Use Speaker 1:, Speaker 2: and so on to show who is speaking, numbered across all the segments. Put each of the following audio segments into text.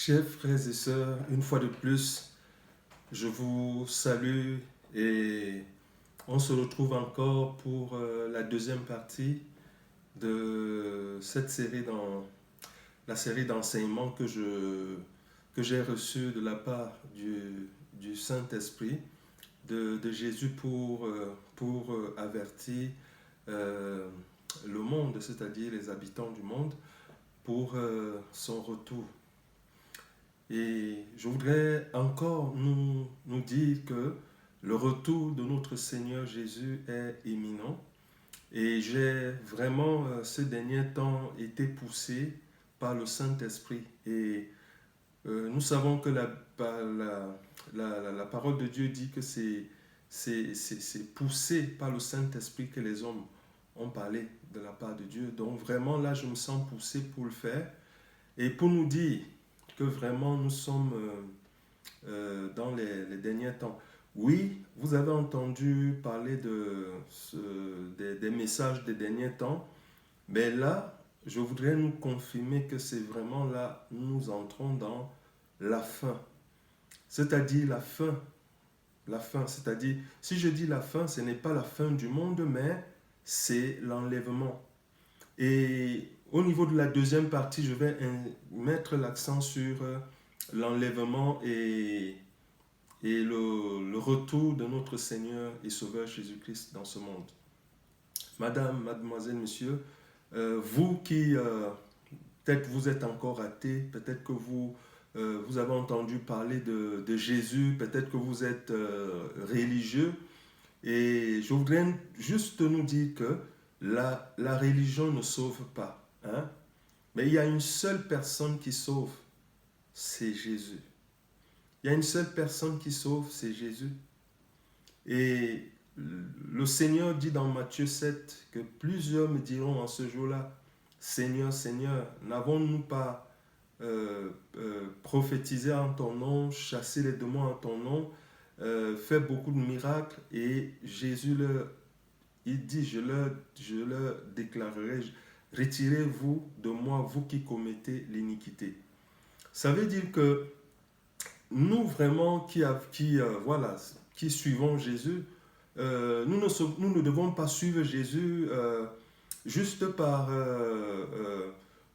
Speaker 1: Chers frères et sœurs, une fois de plus, je vous salue et on se retrouve encore pour la deuxième partie de cette série la série d'enseignements que j'ai reçu de la part du Saint-Esprit de Jésus pour avertir euh, le monde, c'est-à-dire les habitants du monde, pour son retour. Et je voudrais encore nous dire que le retour de notre Seigneur Jésus est imminent. Et j'ai vraiment, ces derniers temps, été poussé par le Saint-Esprit. Et nous savons que la parole de Dieu dit que c'est poussé par le Saint-Esprit que les hommes ont parlé de la part de Dieu. Donc vraiment, là, je me sens poussé pour le faire. Et pour nous dire que vraiment nous sommes dans les derniers temps. Oui, vous avez entendu parler des messages des derniers temps, mais là, je voudrais nous confirmer que c'est vraiment là, nous entrons dans la fin. C'est-à-dire la fin, c'est-à-dire, si je dis la fin, ce n'est pas la fin du monde, mais c'est l'enlèvement. Et au niveau de la deuxième partie, je vais mettre l'accent sur l'enlèvement et le retour de notre Seigneur et Sauveur Jésus-Christ dans ce monde. Madame, mademoiselle, monsieur, vous qui, peut-être vous êtes encore athée, peut-être que vous avez entendu parler de Jésus, peut-être que vous êtes religieux, et je voudrais juste nous dire que la religion ne sauve pas, hein? Mais il y a une seule personne qui sauve, c'est Jésus. Il y a une seule personne qui sauve, c'est Jésus. Et le Seigneur dit dans Matthieu 7 que plusieurs me diront en ce jour-là, Seigneur, Seigneur, n'avons-nous pas prophétisé en ton nom, chassé les démons en ton nom, fait beaucoup de miracles? Et Jésus il dit, je leur déclarerai, retirez-vous de moi, vous qui commettez l'iniquité. Ça veut dire que nous vraiment voilà, qui suivons Jésus, nous ne devons pas suivre Jésus juste par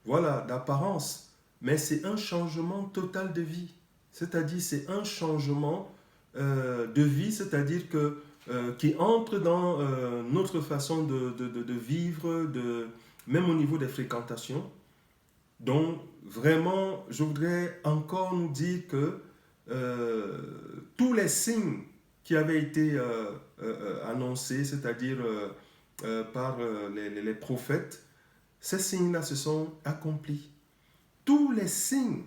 Speaker 1: voilà, d'apparence, mais c'est un changement total de vie. C'est-à-dire c'est un changement de vie, c'est-à-dire que qui entre dans notre façon de vivre, même au niveau des fréquentations. Donc, vraiment, je voudrais encore nous dire que tous les signes qui avaient été annoncés, c'est-à-dire par les prophètes, ces signes-là se sont accomplis. Tous les signes,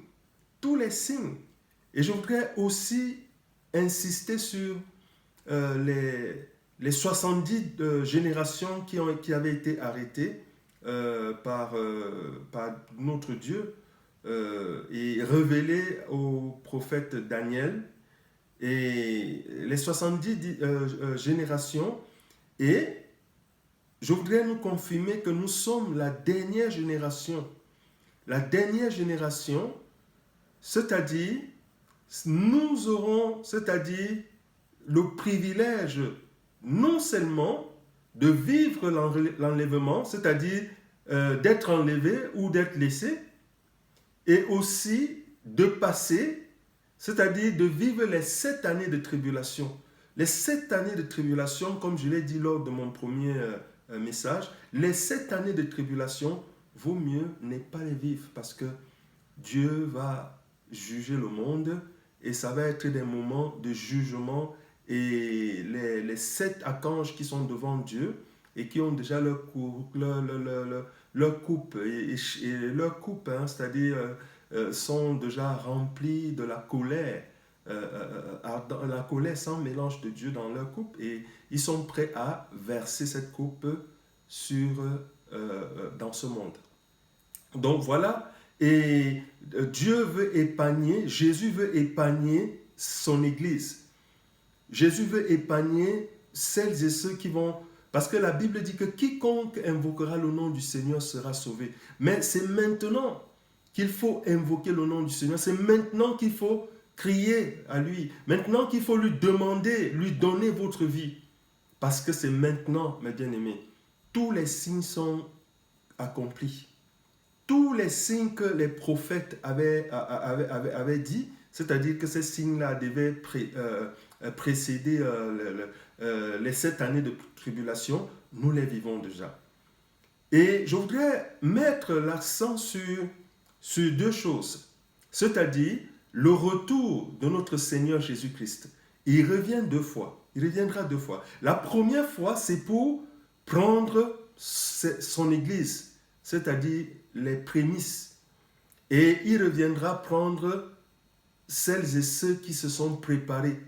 Speaker 1: tous les signes. Et je voudrais aussi insister sur les 70 générations qui avaient été arrêtées par notre Dieu et révélées au prophète Daniel. Et les 70 générations. Et je voudrais nous confirmer que nous sommes la dernière génération. La dernière génération, c'est-à-dire, nous aurons, c'est-à-dire, le privilège non seulement de vivre l'enlèvement, c'est-à-dire d'être enlevé ou d'être laissé, et aussi de passer, c'est-à-dire de vivre les 7 années de tribulation. Les 7 années de tribulation, comme je l'ai dit lors de mon premier message, les 7 années de tribulation, vaut mieux ne pas les vivre parce que Dieu va juger le monde et ça va être des moments de jugement. Et les 7 archanges qui sont devant Dieu et qui ont déjà leur coupe, et leur coupe, hein, c'est-à-dire sont déjà remplis de la colère. La colère sans mélange de Dieu dans leur coupe, et ils sont prêts à verser cette coupe dans ce monde. Donc voilà, et Dieu veut épargner, Jésus veut épargner son Église. Jésus veut épargner celles et ceux qui vont... Parce que la Bible dit que quiconque invoquera le nom du Seigneur sera sauvé. Mais c'est maintenant qu'il faut invoquer le nom du Seigneur. C'est maintenant qu'il faut crier à lui. Maintenant qu'il faut lui demander, lui donner votre vie. Parce que c'est maintenant, mes bien-aimés. Tous les signes sont accomplis. Tous les signes que les prophètes avaient dit, c'est-à-dire que ces signes-là devaient précéder les 7 années de tribulation, nous les vivons déjà. Et je voudrais mettre l'accent sur 2 choses, c'est-à-dire le retour de notre Seigneur Jésus-Christ. Il revient 2 fois, il reviendra 2 fois. La première fois, c'est pour prendre son Église, c'est-à-dire les prémices. Et il reviendra prendre celles et ceux qui se sont préparés.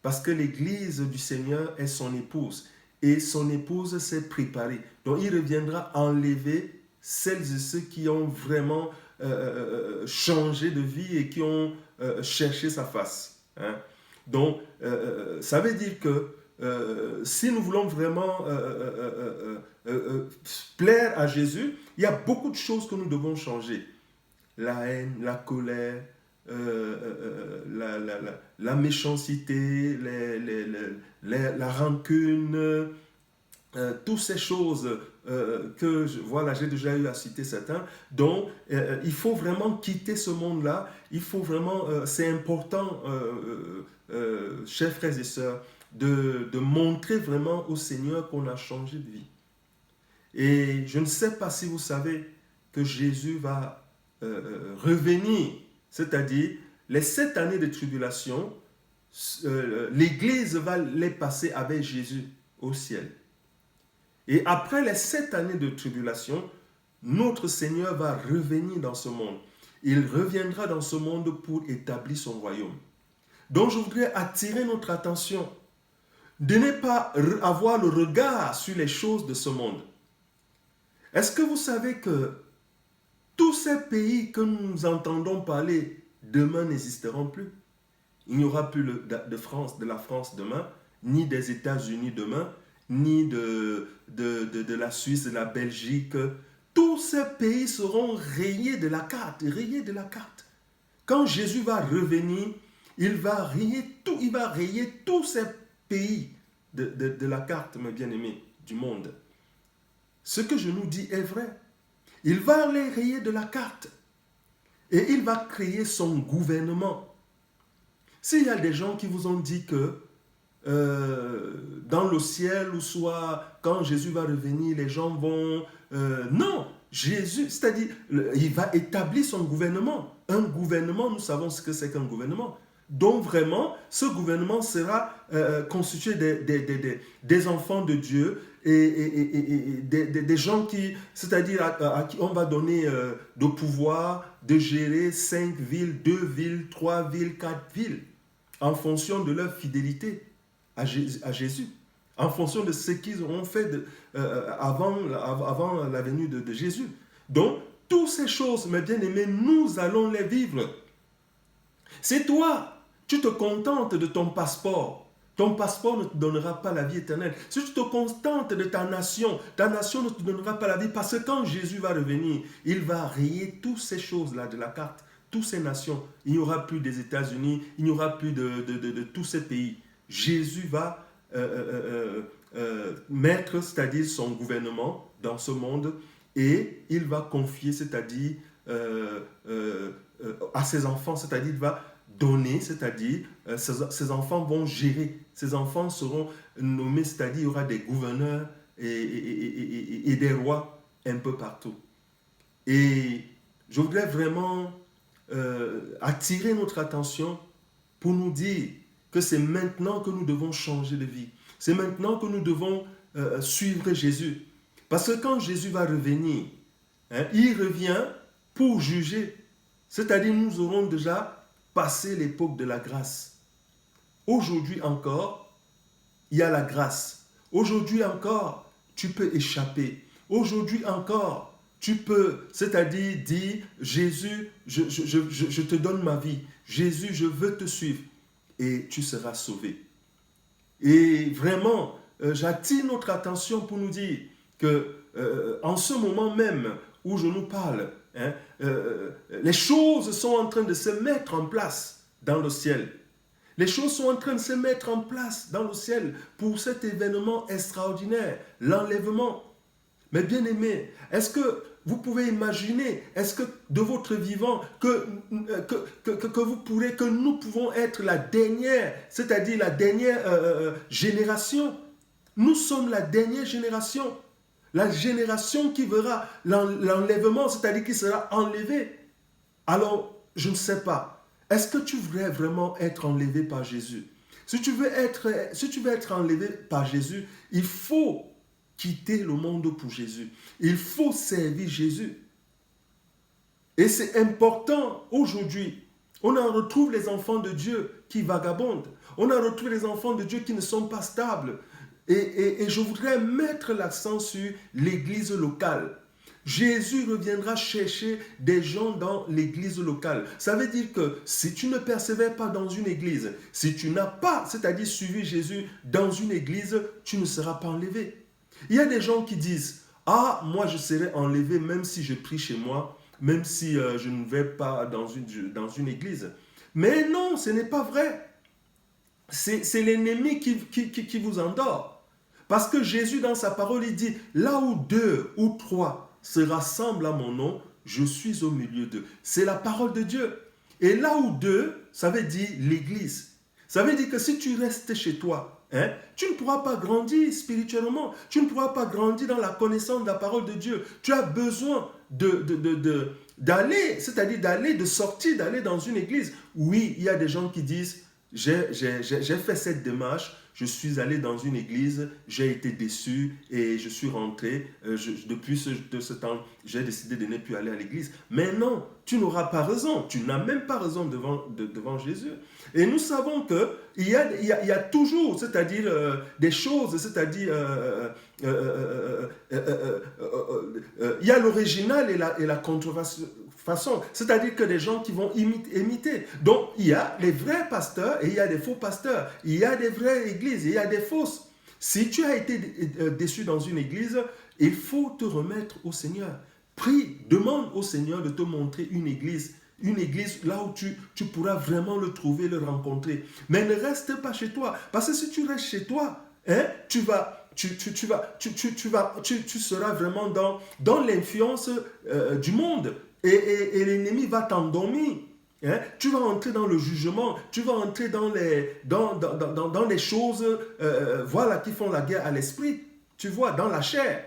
Speaker 1: Parce que l'Église du Seigneur est son épouse. Et son épouse s'est préparée. Donc il reviendra enlever celles et ceux qui ont vraiment changé de vie et qui ont cherché sa face. Donc ça veut dire que si nous voulons vraiment plaire à Jésus, il y a beaucoup de choses que nous devons changer. La haine, la colère, la méchanceté, la rancune, toutes ces choses que voilà, j'ai déjà eu à citer certains. Donc, il faut vraiment quitter ce monde-là. Il faut vraiment, c'est important, chers frères et sœurs, de montrer vraiment au Seigneur qu'on a changé de vie. Et je ne sais pas si vous savez que Jésus va revenir, c'est-à-dire les 7 années de tribulation, l'Église va les passer avec Jésus au ciel. Et après les 7 années de tribulation, notre Seigneur va revenir dans ce monde. Il reviendra dans ce monde pour établir son royaume. Donc je voudrais attirer notre attention de ne pas avoir le regard sur les choses de ce monde. Est-ce que vous savez que tous ces pays que nous entendons parler demain n'existeront plus? Il n'y aura plus de la France demain, ni des États-Unis demain, ni de la Suisse, de la Belgique. Tous ces pays seront rayés de la carte, rayés de la carte. Quand Jésus va revenir, il va rayer tous ces pays de la carte, mes bien-aimés, du monde. Ce que je nous dis est vrai. Il va les rayer de la carte. Et il va créer son gouvernement. S'il y a des gens qui vous ont dit que dans le ciel, ou soit quand Jésus va revenir, les gens vont... non, Jésus, c'est-à-dire, il va établir son gouvernement. Un gouvernement, nous savons ce que c'est qu'un gouvernement. Donc vraiment, ce gouvernement sera constitué des enfants de Dieu et des gens qui, c'est-à-dire à qui on va donner le pouvoir de gérer 5 villes, 2 villes, 3 villes, 4 villes, en fonction de leur fidélité à Jésus, en fonction de ce qu'ils auront fait avant la venue de Jésus. Donc, toutes ces choses, mes bien-aimés, nous allons les vivre. C'est toi, tu te contentes de ton passeport. Ton passeport ne te donnera pas la vie éternelle. Si tu te contentes de ta nation ne te donnera pas la vie, parce que quand Jésus va revenir, il va rayer toutes ces choses-là de la carte, toutes ces nations. Il n'y aura plus des États-Unis, il n'y aura plus de tous ces pays. Jésus va mettre, c'est-à-dire son gouvernement dans ce monde, et il va confier, c'est-à-dire à ses enfants, c'est-à-dire il va donner, c'est-à-dire ces enfants vont gérer, ces enfants seront nommés, c'est-à-dire il y aura des gouverneurs et des rois un peu partout. Et je voudrais vraiment attirer notre attention pour nous dire que c'est maintenant que nous devons changer de vie. C'est maintenant que nous devons suivre Jésus. Parce que quand Jésus va revenir, il revient pour juger. C'est-à-dire nous aurons déjà passé l'époque de la grâce. Aujourd'hui encore, il y a la grâce. Aujourd'hui encore, tu peux échapper. Aujourd'hui encore, tu peux, c'est-à-dire dire, Jésus, je te donne ma vie. Jésus, je veux te suivre. Et tu seras sauvé. Et vraiment, j'attire notre attention pour nous dire que en ce moment même où je nous parle, hein, les choses sont en train de se mettre en place dans le ciel. Les choses sont en train de se mettre en place dans le ciel pour cet événement extraordinaire, l'enlèvement. Mais bien aimé, est-ce que vous pouvez imaginer, est-ce que de votre vivant, que nous pouvons être la dernière, c'est-à-dire la dernière génération. Nous sommes la dernière génération. La génération qui verra l'enlèvement, c'est-à-dire qui sera enlevée. Alors, je ne sais pas. Est-ce que tu voudrais vraiment être enlevé par Jésus? Si tu veux être enlevé par Jésus, il faut quitter le monde pour Jésus. Il faut servir Jésus. Et c'est important aujourd'hui. On en retrouve les enfants de Dieu qui vagabondent. On en retrouve les enfants de Dieu qui ne sont pas stables. Et je voudrais mettre l'accent sur l'église locale. Jésus reviendra chercher des gens dans l'église locale. Ça veut dire que si tu ne persévères pas dans une église, si tu n'as pas, c'est-à-dire suivi Jésus dans une église, tu ne seras pas enlevé. Il y a des gens qui disent, ah, moi je serai enlevé même si je prie chez moi, même si je ne vais pas dans une église. Mais non, ce n'est pas vrai. C'est l'ennemi qui vous endort. Parce que Jésus, dans sa parole, il dit, là où 2 ou 3 se rassemblent à mon nom, je suis au milieu d'eux. C'est la parole de Dieu. Et là où 2, ça veut dire l'église. Ça veut dire que si tu restes chez toi, tu ne pourras pas grandir spirituellement. Tu ne pourras pas grandir dans la connaissance de la parole de Dieu. Tu as besoin d'aller, c'est-à-dire de sortir, d'aller dans une église. Oui, il y a des gens qui disent, j'ai fait cette démarche, je suis allé dans une église, j'ai été déçu et je suis rentré. Depuis ce temps, j'ai décidé de ne plus aller à l'église. Mais non, tu n'auras pas raison. Tu n'as même pas raison devant Jésus. Et nous savons qu'il y a toujours, c'est-à-dire des choses, c'est-à-dire il y a l'original et la contrefaçon. C'est-à-dire que des gens qui vont imiter. Donc, il y a les vrais pasteurs et il y a des faux pasteurs. Il y a des vraies églises et il y a des fausses. Si tu as été déçu dans une église, il faut te remettre au Seigneur. Prie, demande au Seigneur de te montrer une église là où tu pourras vraiment le trouver, le rencontrer. Mais ne reste pas chez toi. Parce que si tu restes chez toi, tu seras vraiment dans l'influence du monde. Et l'ennemi va t'endormir. Tu vas entrer dans le jugement, tu vas entrer dans les choses voilà, qui font la guerre à l'esprit, tu vois, dans la chair.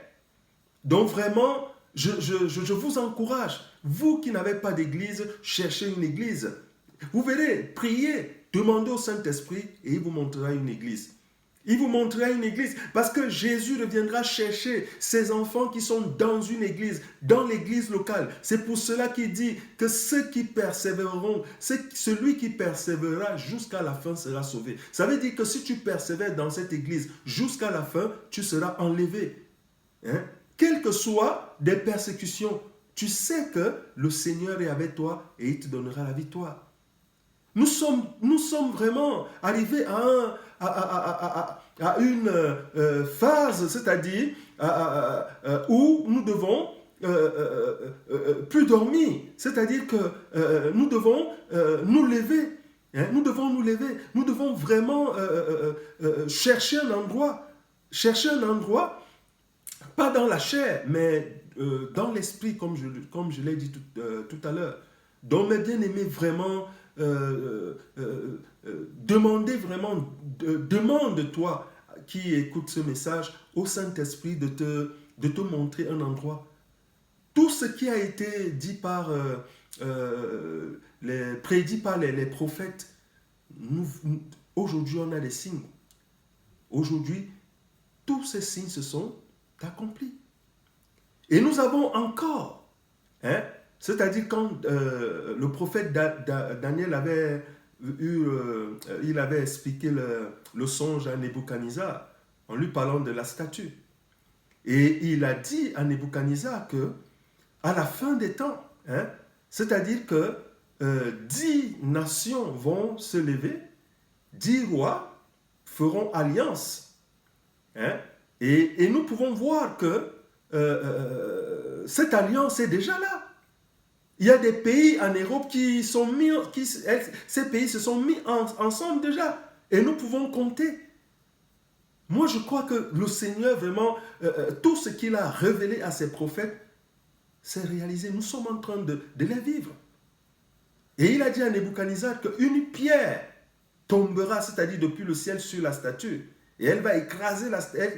Speaker 1: Donc vraiment, je vous encourage, vous qui n'avez pas d'église, cherchez une église. Vous verrez, priez, demandez au Saint-Esprit et il vous montrera une église. Il vous montrera une église parce que Jésus reviendra chercher ses enfants qui sont dans une église, dans l'église locale. C'est pour cela qu'il dit que ceux qui persévéreront, celui qui persévérera jusqu'à la fin sera sauvé. Ça veut dire que si tu persévères dans cette église jusqu'à la fin, tu seras enlevé. Quelles que soient des persécutions, tu sais que le Seigneur est avec toi et il te donnera la victoire. Nous sommes vraiment arrivés à une phase, c'est-à-dire où nous devons plus dormir. C'est-à-dire que nous devons nous lever. Nous devons nous lever. Nous devons vraiment chercher un endroit. Chercher un endroit, pas dans la chair, mais dans l'esprit, comme je l'ai dit tout à l'heure. Donc, mes bien-aimés, vraiment... demande-toi qui écoute ce message au Saint-Esprit de te montrer un endroit. Tout ce qui a été dit prédit par les prophètes, aujourd'hui on a des signes. Aujourd'hui, tous ces signes se sont accomplis. Et nous avons encore, c'est-à-dire quand le prophète Daniel avait expliqué le songe à Nebuchadnezzar en lui parlant de la statue. Et il a dit à Nebuchadnezzar que à la fin des temps, c'est-à-dire que 10 nations vont se lever, 10 rois feront alliance. Et nous pouvons voir que cette alliance est déjà là. Il y a des pays en Europe qui sont mis, ces pays se sont mis ensemble déjà. Et nous pouvons compter. Moi, je crois que le Seigneur, vraiment, tout ce qu'il a révélé à ses prophètes, c'est réalisé. Nous sommes en train de les vivre. Et il a dit à Nebuchadnezzar qu'une pierre tombera, c'est-à-dire depuis le ciel sur la statue. Et elle va elle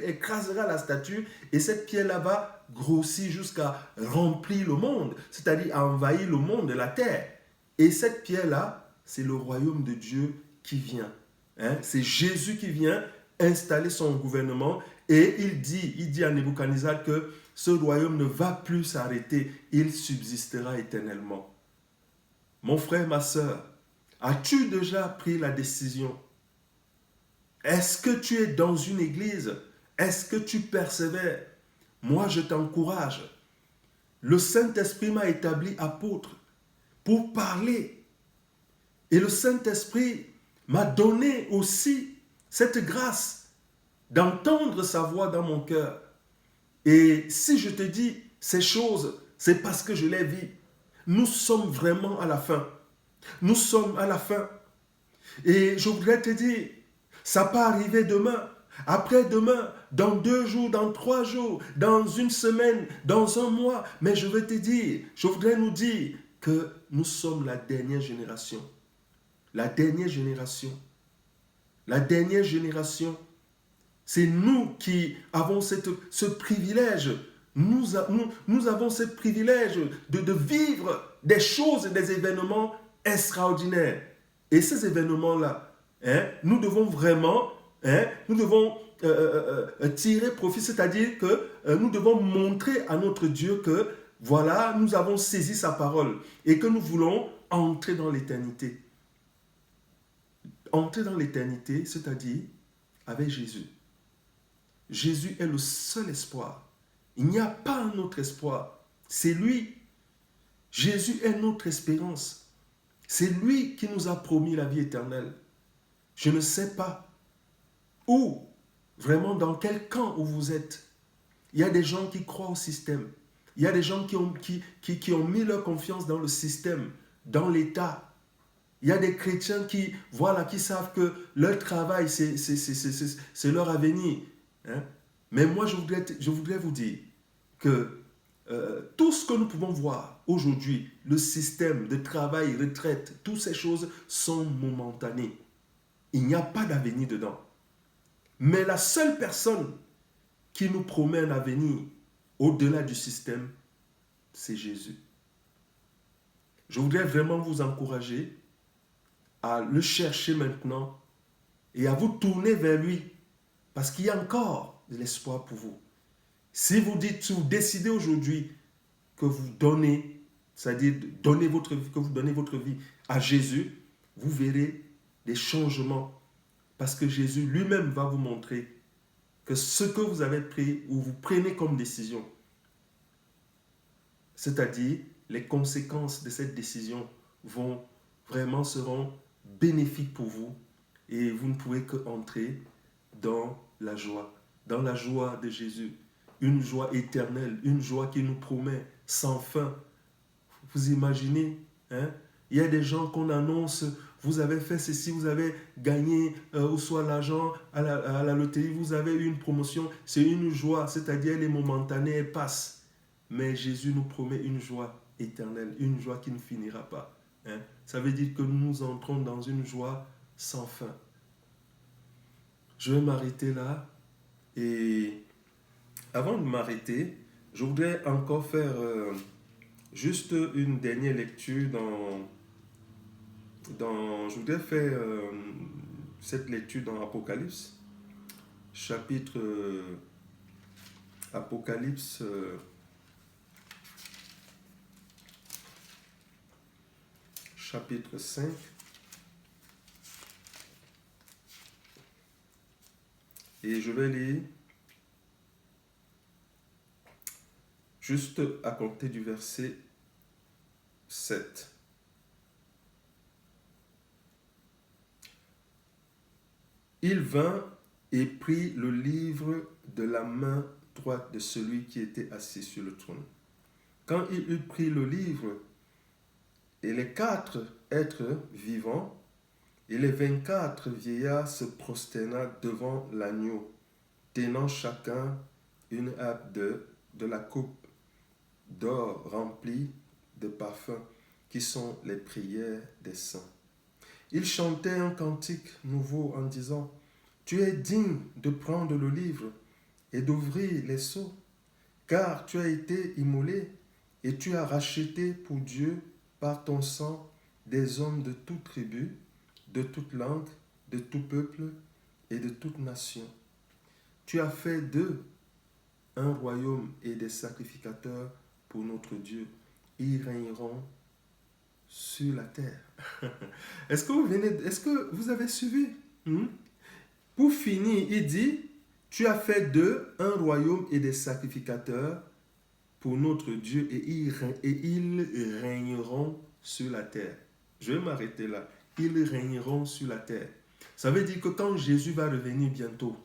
Speaker 1: écrasera la statue, et cette pierre-là va grossir jusqu'à remplir le monde, c'est-à-dire envahir le monde, la terre. Et cette pierre-là, c'est le royaume de Dieu qui vient. Hein? C'est Jésus qui vient installer son gouvernement, et il dit à Nebuchadnezzar que ce royaume ne va plus s'arrêter, il subsistera éternellement. Mon frère, ma soeur, as-tu déjà pris la décision? Est-ce que tu es dans une église? Est-ce que tu persévères? Moi, je t'encourage. Le Saint-Esprit m'a établi apôtre pour parler. Et le Saint-Esprit m'a donné aussi cette grâce d'entendre sa voix dans mon cœur. Et si je te dis ces choses, c'est parce que je les vis. Nous sommes vraiment à la fin. Nous sommes à la fin. Et je voudrais te dire, ça peut arriver demain, après-demain, dans 2 jours, dans 3 jours, dans une semaine, dans un mois. Mais je veux te dire, je voudrais nous dire que nous sommes la dernière génération. La dernière génération. La dernière génération. C'est nous qui avons ce privilège. Nous avons ce privilège de vivre des choses et des événements extraordinaires. Et ces événements-là, nous devons vraiment, nous devons tirer profit, c'est-à-dire que nous devons montrer à notre Dieu que, voilà, nous avons saisi sa parole et que nous voulons entrer dans l'éternité. Entrer dans l'éternité, c'est-à-dire avec Jésus. Jésus est le seul espoir. Il n'y a pas un autre espoir. C'est lui. Jésus est notre espérance. C'est lui qui nous a promis la vie éternelle. Je ne sais pas où, vraiment dans quel camp où vous êtes. Il y a des gens qui croient au système. Il y a des gens qui ont mis leur confiance dans le système, dans l'État. Il y a des chrétiens qui savent que leur travail, c'est leur avenir. Hein? Mais moi, je voudrais vous dire que tout ce que nous pouvons voir aujourd'hui, le système de travail, retraite, toutes ces choses sont momentanées. Il n'y a pas d'avenir dedans. Mais la seule personne qui nous promet un avenir au-delà du système, c'est Jésus. Je voudrais vraiment vous encourager à le chercher maintenant et à vous tourner vers lui, parce qu'il y a encore de l'espoir pour vous. Si vous décidez aujourd'hui que vous donnez, c'est-à-dire que vous donnez votre vie à Jésus, vous verrez des changements, parce que Jésus lui-même va vous montrer que ce que vous avez pris ou vous prenez comme décision, c'est-à-dire les conséquences de cette décision seront bénéfiques pour vous, et vous ne pouvez qu'entrer dans la joie de Jésus, une joie éternelle, une joie qui nous promet sans fin. Vous imaginez, hein? Il y a des gens qu'on annonce, vous avez fait ceci, vous avez gagné ou soit l'argent à la loterie, vous avez eu une promotion, c'est une joie, c'est-à-dire elle est momentanée, elle passe. Mais Jésus nous promet une joie éternelle, une joie qui ne finira pas. Hein? Ça veut dire que nous entrons dans une joie sans fin. Je vais m'arrêter là, et avant de m'arrêter, je voudrais encore faire juste une dernière lecture je voudrais faire cette lecture dans Apocalypse, chapitre Apocalypse chapitre 5. Et je vais lire juste à compter du verset 7. Il vint et prit le livre de la main droite de celui qui était assis sur le trône. Quand il eut pris le livre, Et les 4 êtres vivants et les 24 vieillards se prosterna devant l'agneau, tenant chacun une harpe de la coupe d'or remplie de parfums, qui sont les prières des saints. Ils chantaient un cantique nouveau en disant, « Tu es digne de prendre le livre et d'ouvrir les sceaux, car tu as été immolé et tu as racheté pour Dieu par ton sang des hommes de toute tribu, de toute langue, de tout peuple et de toute nation. Tu as fait d'eux un royaume et des sacrificateurs pour notre Dieu. Ils régneront sur la terre. » Est-ce que vous avez suivi? Pour finir, il dit, tu as fait d'eux un royaume et des sacrificateurs pour notre Dieu et ils régneront sur la terre. Je vais m'arrêter là. Ils régneront sur la terre. Ça veut dire que quand Jésus va revenir bientôt,